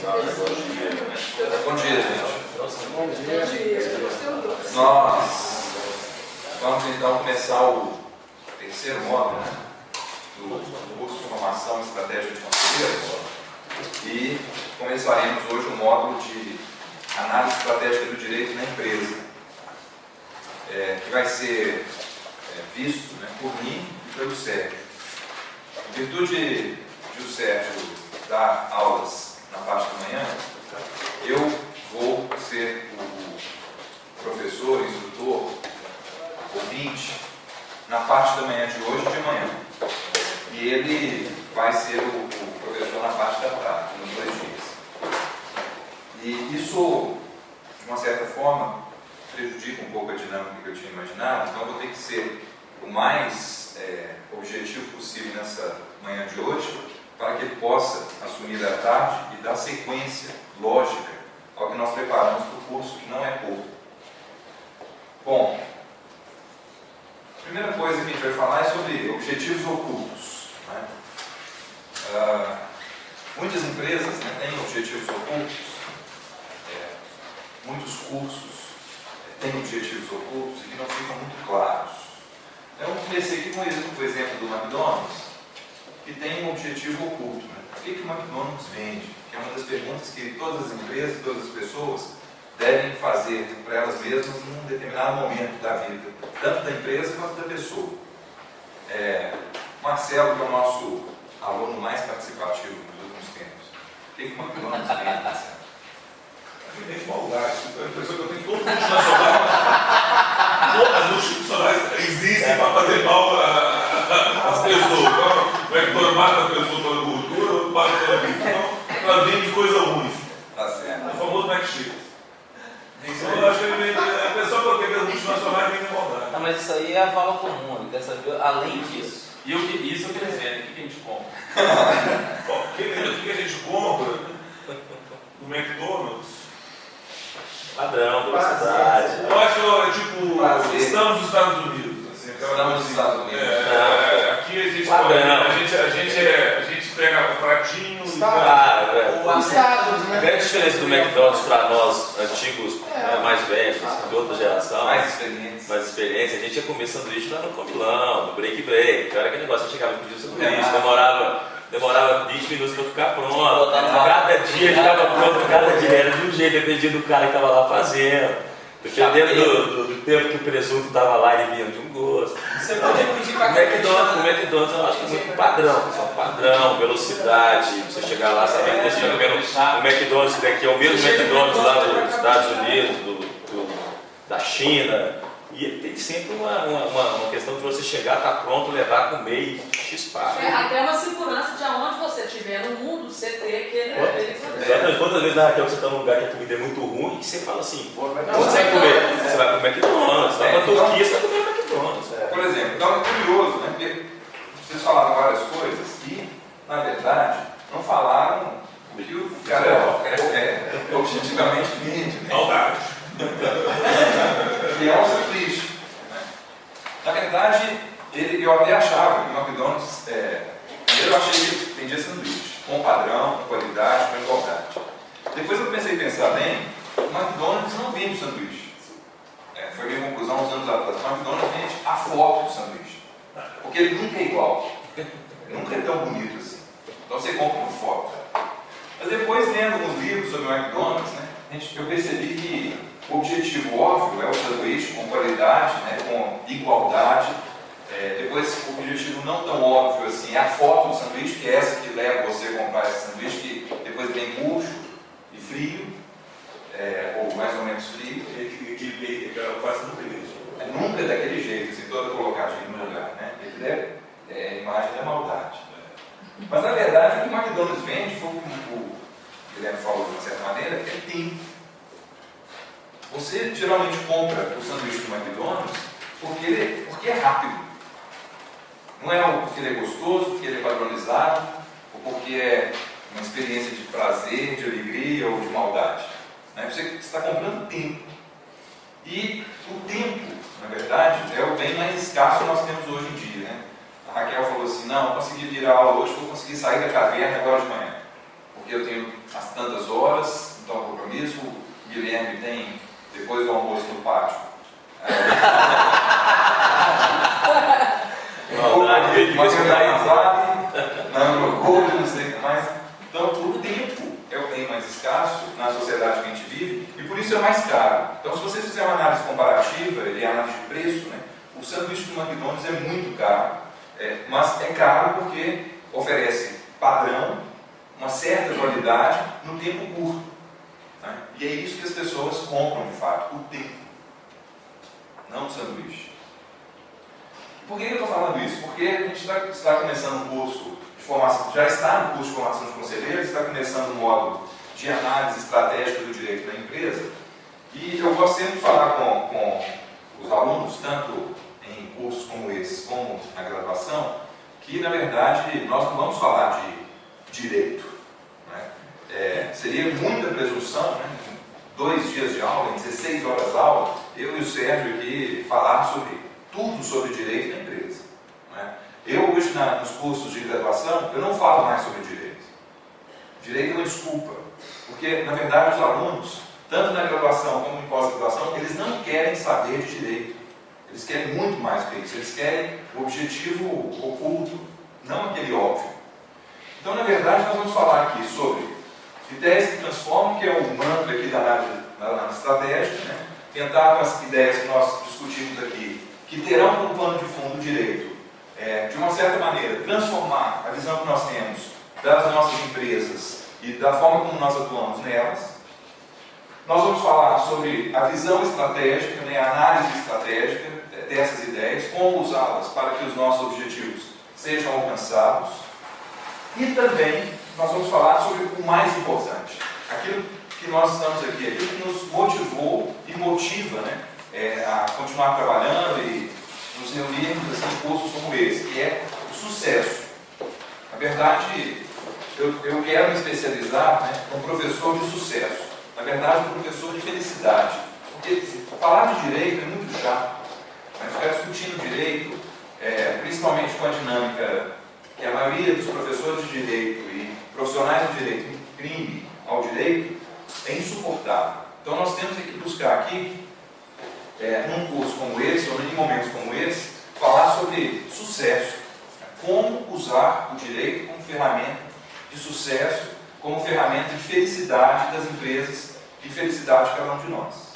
Bom dia, gente. Bom dia. Nós vamos então começar o terceiro módulo, né, do curso de formação e estratégia de conselheiros, e começaremos hoje o módulo de análise estratégica do direito na empresa, que vai ser visto, né, por mim e pelo Sérgio. Em virtude de o Sérgio dar aulas na parte da manhã, eu vou ser o professor, instrutor, ouvinte, na parte da manhã de hoje e de amanhã. E ele vai ser o professor na parte da tarde, nos 2 dias. E isso, de uma certa forma, prejudica um pouco a dinâmica que eu tinha imaginado, então eu vou ter que ser o mais objetivo possível nessa manhã de hoje, para que ele possa assumir a tarde e dar sequência lógica ao que nós preparamos para o curso, que não é pouco. Bom, a primeira coisa que a gente vai falar é sobre objetivos ocultos, né? Muitas empresas, né, têm objetivos ocultos, muitos cursos têm objetivos ocultos e que não ficam muito claros. Eu comecei aqui com o exemplo do McDonald's, que tem um objetivo oculto, né? O que o McDonald's vende? Que é uma das perguntas que todas as empresas, todas as pessoas devem fazer para elas mesmas num determinado momento da vida, tanto da empresa quanto da pessoa. Marcelo, que é o nosso aluno mais participativo dos últimos tempos, o que o McDonald's vende, Marcelo? Tem maldade. A impressão que eu tenho que todas as multinacionais, as multinacionais existem para fazer mal às pessoas. O McDonald's mata a pessoa pela gordura, ou mata pela vida. Então, ela vende coisa ruim. Tá certo. O famoso McShake. Então, eu acho que a pessoa porque as multinacionais vendem maldade. Não, mas isso aí é a vala comum, ele quer saber além disso. E isso eu queria dizer, o que a gente compra? O que a gente compra no McDonald's? Padrão, velocidade. Eu acho tipo, Prazer. estamos nos Estados Unidos. Assim, Estamos nos Estados Unidos. Aqui a gente, a gente pega o pratinho e A grande diferença do McDonald's para nós, antigos, mais velhos, de outra geração, Mais experiência, a gente ia comer sanduíche lá no Comilão, no break. Era aquele negócio, você chegava e pedia sanduíche, demorava 20 minutos para ficar pronto. Cada dia ficava pronto, cada dia era de um jeito, dependia do cara que estava lá fazendo. Dependendo do tempo que o presunto estava lá, ele vinha de um gosto. Você pode pedir para O McDonald's eu acho que é muito padrão, velocidade, você chegar lá sabendo que você está comendo o McDonald's, que é o mesmo McDonald's lá dos Estados Unidos, da China. E ele tem sempre uma questão de você chegar, estar pronto, levar, comer e chispar. Até uma segurança de aonde você estiver no mundo, você ter aquele Exatamente. Quantas vezes na Raquel você está num lugar que a comida é muito ruim e você fala assim, pô, onde você vai comer? Você vai comer McDonald's. Você vai para a Turquia, você vai comer McDonald's. Por exemplo, então é curioso, né? Porque vocês falaram várias coisas e, na verdade, não falaram o que o cara objetivamente vende, né? maldade. Que é um sanduíche, né? Na verdade, eu até achava que o McDonald's, primeiro eu achei que ele vendia sanduíche, com padrão, com qualidade, com igualdade. Depois eu comecei a pensar bem, o McDonald's não vende sanduíche. Foi a minha conclusão uns anos atrás. O McDonald's vende a foto do sanduíche. Porque ele nunca é igual. Ele nunca é tão bonito assim. Então você compra uma foto. Mas depois, lendo alguns livros sobre o McDonald's, né, eu percebi que o objetivo óbvio é o sanduíche com qualidade, né, com igualdade. Depois, o objetivo não tão óbvio assim é a foto do sanduíche, que é essa que leva você a comprar esse sanduíche, que depois vem murcho e frio, ou mais ou menos frio. Faz nunca isso. Nunca daquele jeito, assim, toda colocadinha no lugar, né? É a imagem da maldade. Mas na verdade, o que o McDonald's vende, foi o Guilherme falou de uma certa maneira, é tempo. Você geralmente compra o sanduíche do McDonald's porque é rápido. Não é porque ele é gostoso, porque ele é padronizado, ou porque é uma experiência de prazer, de alegria ou de maldade. Né? Você está comprando tempo. E o tempo, na verdade, é o bem mais escasso que nós temos hoje em dia. Né? A Raquel falou assim, não, eu consegui virar a aula hoje, vou conseguir sair da caverna agora de manhã. Porque eu tenho as tantas horas, horas, então compromisso. O Guilherme tem, depois do almoço no pátio, uma não sei o que mais. Então o tempo é o bem mais escasso na sociedade que a gente vive e por isso é mais caro. Então se você fizer uma análise comparativa e análise de preço, né, o sanduíche do McDonald's é muito caro, mas é caro porque oferece padrão, uma certa qualidade no tempo curto. Né? E é isso que as pessoas compram de fato, o tempo, não o sanduíche. Por que eu estou falando isso? Porque a gente está começando um curso de formação, já está no curso de formação de conselheiros, está começando o módulo de análise estratégica do direito da empresa, e eu gosto sempre de falar com os alunos, tanto em cursos como esses, como na graduação, que na verdade nós não vamos falar de direito. Né? Seria muita presunção, né? 2 dias de aula, em 16 horas de aula, eu e o Sérgio aqui falar sobre tudo sobre direito na empresa. Né? Eu hoje nos cursos de graduação, eu não falo mais sobre direito. Direito é uma desculpa, porque na verdade os alunos, tanto na graduação como em pós-graduação, eles não querem saber de direito. Eles querem muito mais que isso, eles querem o objetivo oculto, não aquele óbvio. Então na verdade nós vamos falar aqui sobre ideias que transformam, que é o mantra aqui da análise estratégica, né? Tentar com as ideias que nós discutimos aqui, que terão como plano de fundo o direito, de uma certa maneira, transformar a visão que nós temos das nossas empresas e da forma como nós atuamos nelas. Nós vamos falar sobre a visão estratégica, né, a análise estratégica dessas ideias, como usá-las para que os nossos objetivos sejam alcançados. E também nós vamos falar sobre o mais importante, aquilo que nós estamos aqui, aquilo que nos motivou e motiva, né, a continuar trabalhando e nos reunirmos assim, em cursos como esse, que é o sucesso. Na verdade, eu quero me especializar, né, como professor de sucesso. Na verdade, um professor de felicidade. Porque falar de direito é muito chato. Mas ficar discutindo direito, principalmente com a dinâmica que a maioria dos professores de direito e profissionais de direito imprime ao direito, é insuportável. Então nós temos que buscar aqui, num curso como esse, ou em momentos como esse, falar sobre sucesso. Como usar o direito como ferramenta de sucesso, como ferramenta de felicidade das empresas e felicidade de cada um de nós.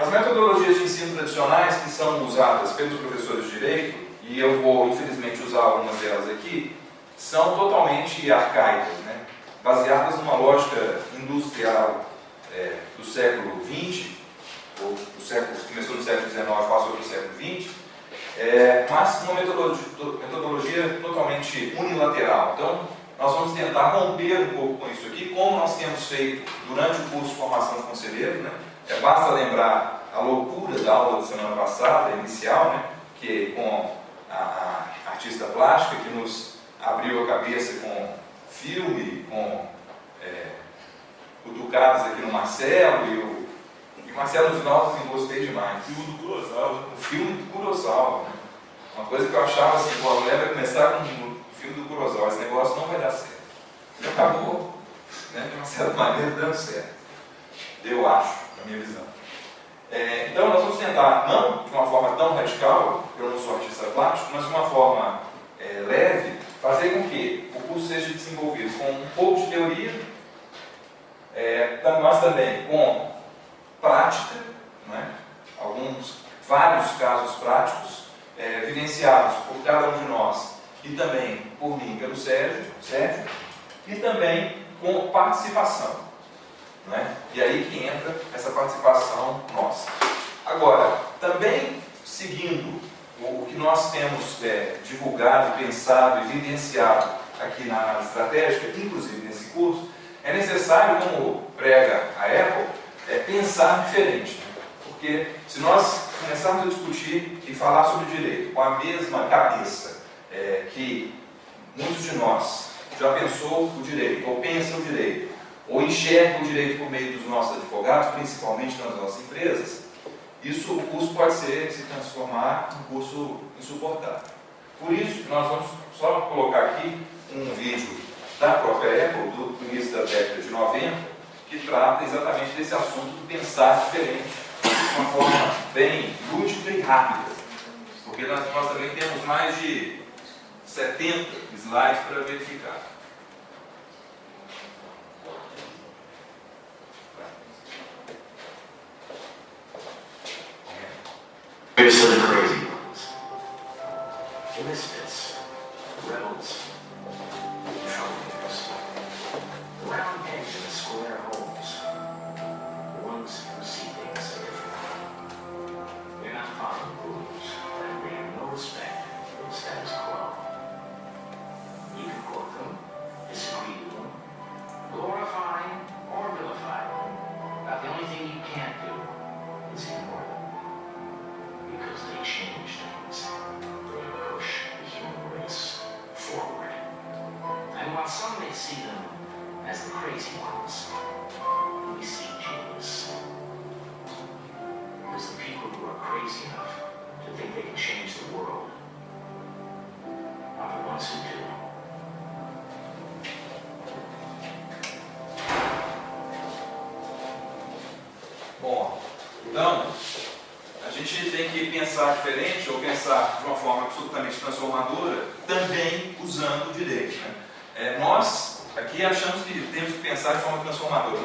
As metodologias de ensino tradicionais que são usadas pelos professores de direito, e eu vou infelizmente usar algumas delas aqui, são totalmente arcaicas, né? Baseadas numa lógica industrial do século XX, ou começou no século XIX, passou para o século XX, mas uma metodologia totalmente unilateral. Então, nós vamos tentar romper um pouco com isso aqui, como nós temos feito durante o curso de formação de conselheiros, né? Basta lembrar a loucura da aula da semana passada, inicial, né? Que com a artista plástica que nos abriu a cabeça com filme, com cutucadas aqui no Marcelo, e o Marcelo no final assim, gostei demais. O filme do Kurosawa. O filme do Kurosawa, né? Uma coisa que eu achava assim, a mulher vai começar com o filme do Kurosawa, esse negócio não vai dar certo. E acabou, né, de uma certa maneira, dando certo. Eu acho, na minha visão. Então nós vamos tentar, não de uma forma tão radical, eu não sou artista plástico, mas de uma forma leve, fazer com que o curso seja desenvolvido com um pouco de teoria, mas também com prática, né? Vários casos práticos, vivenciados por cada um de nós e também por mim, pelo Sérgio, e também com participação. Né? E aí que entra essa participação nossa. Agora, também seguindo o que nós temos divulgado, pensado e vivenciado aqui na análise estratégica, inclusive nesse curso, é necessário, como prega a Apple, pensar diferente. Né? Porque se nós começarmos a discutir e falar sobre direito com a mesma cabeça que muitos de nós já pensou o direito, ou pensam o direito, ou enxergam o direito por meio dos nossos advogados, principalmente nas nossas empresas, o curso pode se transformar num curso insuportável. Por isso, nós vamos só colocar aqui um vídeo da própria Apple, do início da trata exatamente desse assunto do pensar diferente, de uma forma bem lúdica e rápida. Porque nós também temos mais de 70 slides para verificar. Here's to the crazy ones, the misfits, rebels, troublemakers, the round pegs in the square holes, the ones who see things a different way. They're not following rules, and they have no respect for the status quo. You can quote them, disagree with them, glorify or vilify them. About the only thing you can't do is ignore them. Because they change things. They push the human race forward. And while some may see them as the crazy ones, we see genius. Because the people who are crazy enough to think they can change the world are the ones who do. Bom, então, a gente tem que pensar diferente ou pensar de uma forma absolutamente transformadora, também usando o direito. Né? Nós aqui achamos que temos que pensar de forma transformadora.